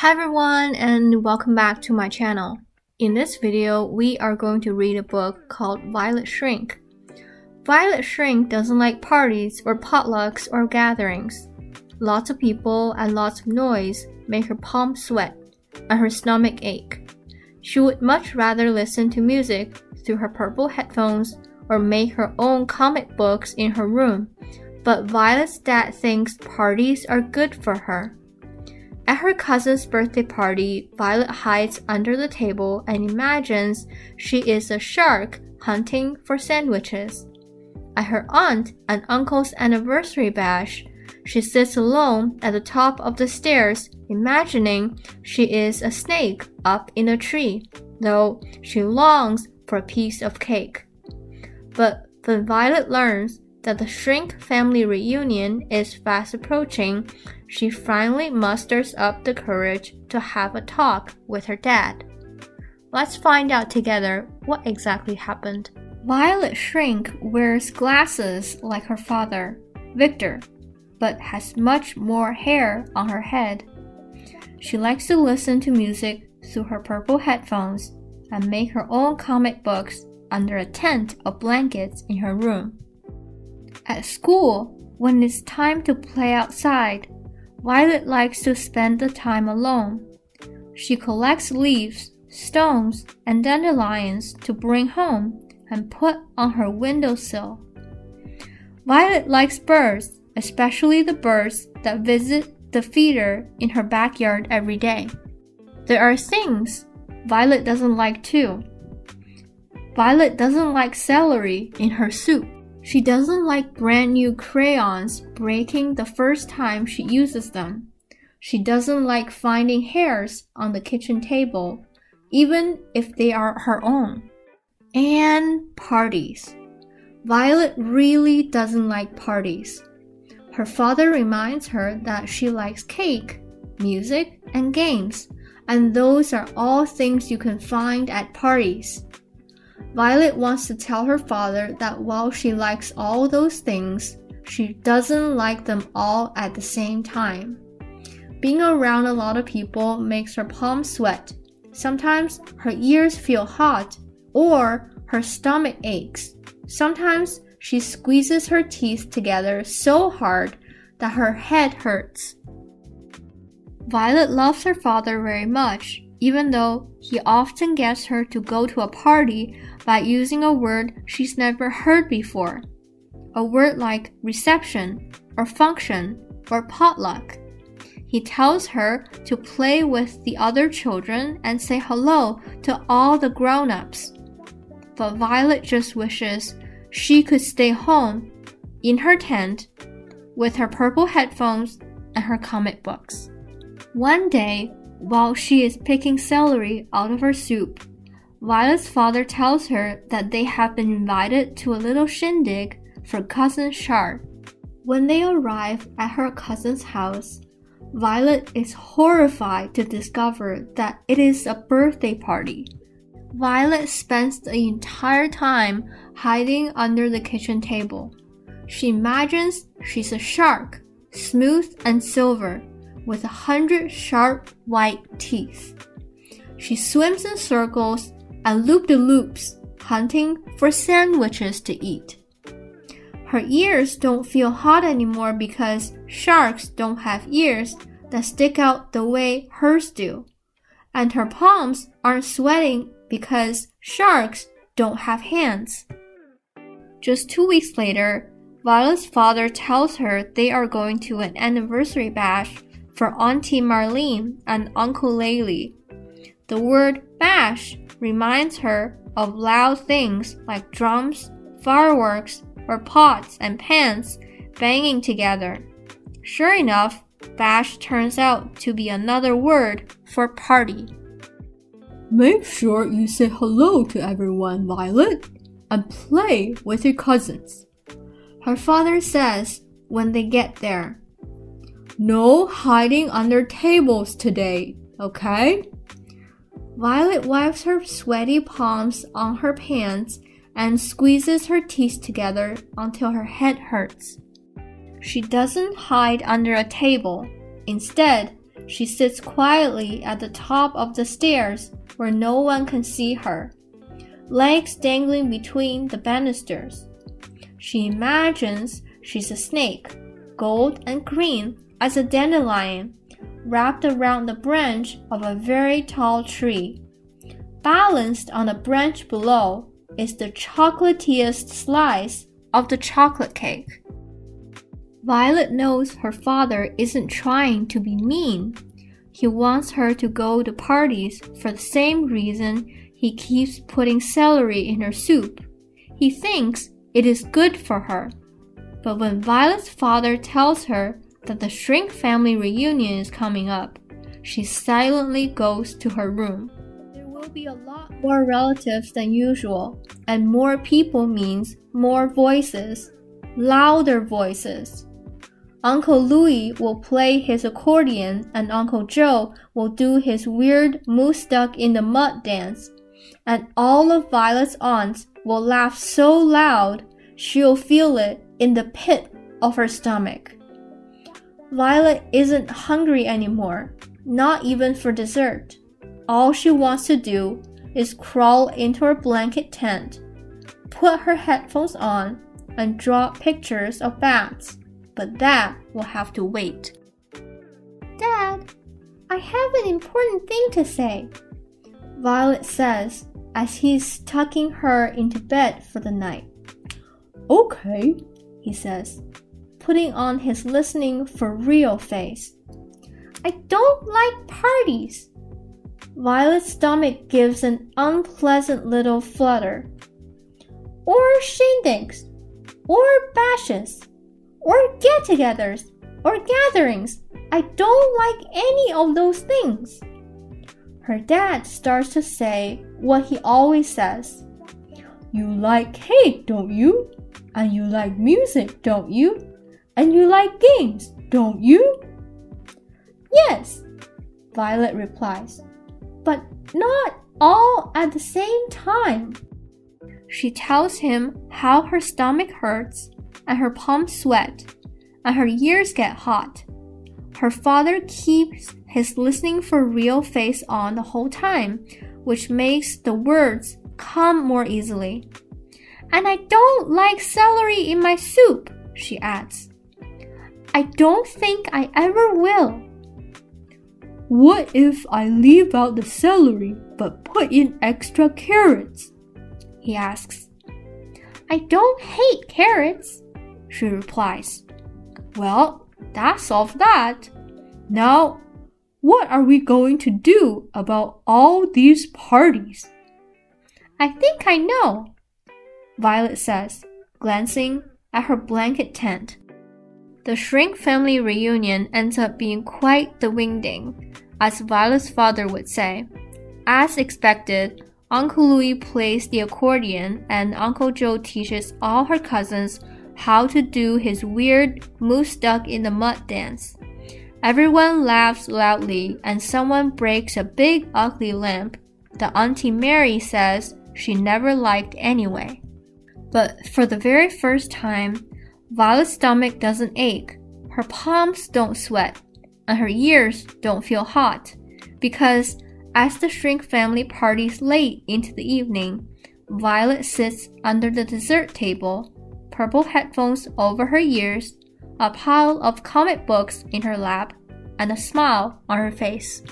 Hi everyone and welcome back to my channel. In this video, we are going to read a book called Violet Shrink. Violet Shrink doesn't like parties or potlucks or gatherings. Lots of people and lots of noise make her palms sweat and her stomach ache. She would much rather listen to music through her purple headphones or make her own comic books in her room, but Violet's dad thinks parties are good for her. At her cousin's birthday party, Violet hides under the table and imagines she is a shark hunting for sandwiches. At her aunt and uncle's anniversary bash, she sits alone at the top of the stairs, imagining she is a snake up in a tree, though she longs for a piece of cake. But when Violet learns that the Shrink family reunion is fast approaching, she finally musters up the courage to have a talk with her dad. Let's find out together what exactly happened. Violet Shrink wears glasses like her father, Victor, but has much more hair on her head. She likes to listen to music through her purple headphones and make her own comic books under a tent of blankets in her room. At school, when it's time to play outside, Violet likes to spend the time alone. She collects leaves, stones, and dandelions to bring home and put on her windowsill. Violet likes birds, especially the birds that visit the feeder in her backyard every day. There are things Violet doesn't like too. Violet doesn't like celery in her soup. She doesn't like brand new crayons breaking the first time she uses them. She doesn't like finding hairs on the kitchen table, even if they are her own. And parties. Violet really doesn't like parties. Her father reminds her that she likes cake, music, and games, and those are all things you can find at parties. Violet wants to tell her father that while she likes all those things, she doesn't like them all at the same time. Being around a lot of people makes her palms sweat. Sometimes her ears feel hot, or her stomach aches. Sometimes she squeezes her teeth together so hard that her head hurts. Violet loves her father very much, even though he often gets her to go to a party by using a word she's never heard before. A word like reception, or function, or potluck. He tells her to play with the other children and say hello to all the grown-ups. But Violet just wishes she could stay home, in her tent, with her purple headphones and her comic books. One day, while she is picking celery out of her soup, Violet's father tells her that they have been invited to a little shindig for Cousin Shark. When they arrive at her cousin's house, Violet is horrified to discover that it is a birthday party. Violet spends the entire time hiding under the kitchen table. She imagines she's a shark, smooth and silver, with 100 sharp white teeth. She swims in circles and loop-de-loops, hunting for sandwiches to eat. Her ears don't feel hot anymore because sharks don't have ears that stick out the way hers do. And her palms aren't sweating because sharks don't have hands. Just 2 weeks later, Violet's father tells her they are going to an anniversary bash for Auntie Marlene and Uncle Laley. The word bash reminds her of loud things like drums, fireworks, or pots and pans banging together. Sure enough, bash turns out to be another word for party. Make sure you say hello to everyone, Violet, and play with your cousins, her father says when they get there. No hiding under tables today, okay? Violet wipes her sweaty palms on her pants and squeezes her teeth together until her head hurts. She doesn't hide under a table. Instead, She sits quietly at the top of the stairs where no one can see her, legs dangling between the banisters. She imagines she's a snake, gold and green as a dandelion, wrapped around the branch of a very tall tree. Balanced on the branch below is the chocolatiest slice of the chocolate cake. Violet knows her father isn't trying to be mean. He wants her to go to parties for the same reason he keeps putting celery in her soup. He thinks it is good for her. But when Violet's father tells her that the Shrink family reunion is coming up, she silently goes to her room. There will be a lot more relatives than usual, and more people means more voices, louder voices. Uncle Louis will play his accordion and Uncle Joe will do his weird moose-stuck-in-the-mud dance, and all of Violet's aunts will laugh so loud she'll feel it in the pit of her stomach. Violet isn't hungry anymore, not even for dessert. All she wants to do is crawl into her blanket tent, put her headphones on, and draw pictures of bats. But that will have to wait. Dad, I have an important thing to say, Violet says as he's tucking her into bed for the night. Okay, he says, putting on his listening for real face. I don't like parties. Violet's stomach gives an unpleasant little flutter. Or shindigs, or bashes, or get-togethers, or gatherings. I don't like any of those things. Her dad starts to say what he always says. You like cake, don't you? And you like music, don't you? And you like games, don't you? Yes, Violet replies, but not all at the same time. She tells him how her stomach hurts and her palms sweat and her ears get hot. Her father keeps his listening for real face on the whole time, which makes the words come more easily. And I don't like celery in my soup, she adds. I don't think I ever will. What if I leave out the celery but put in extra carrots? He asks. I don't hate carrots, she replies. Well, that solves that. Now, what are we going to do about all these parties? I think I know, Violet says, glancing at her blanket tent. The Shrink family reunion ends up being quite the wingding, as Violet's father would say. As expected, Uncle Louis plays the accordion and Uncle Joe teaches all her cousins how to do his weird moose-stuck-in-the-mud dance. Everyone laughs loudly and someone breaks a big ugly lamp that Auntie Mary says she never liked anyway. But for the very first time, Violet's stomach doesn't ache, her palms don't sweat, and her ears don't feel hot, because as the Shrink family parties late into the evening, Violet sits under the dessert table, purple headphones over her ears, a pile of comic books in her lap, and a smile on her face.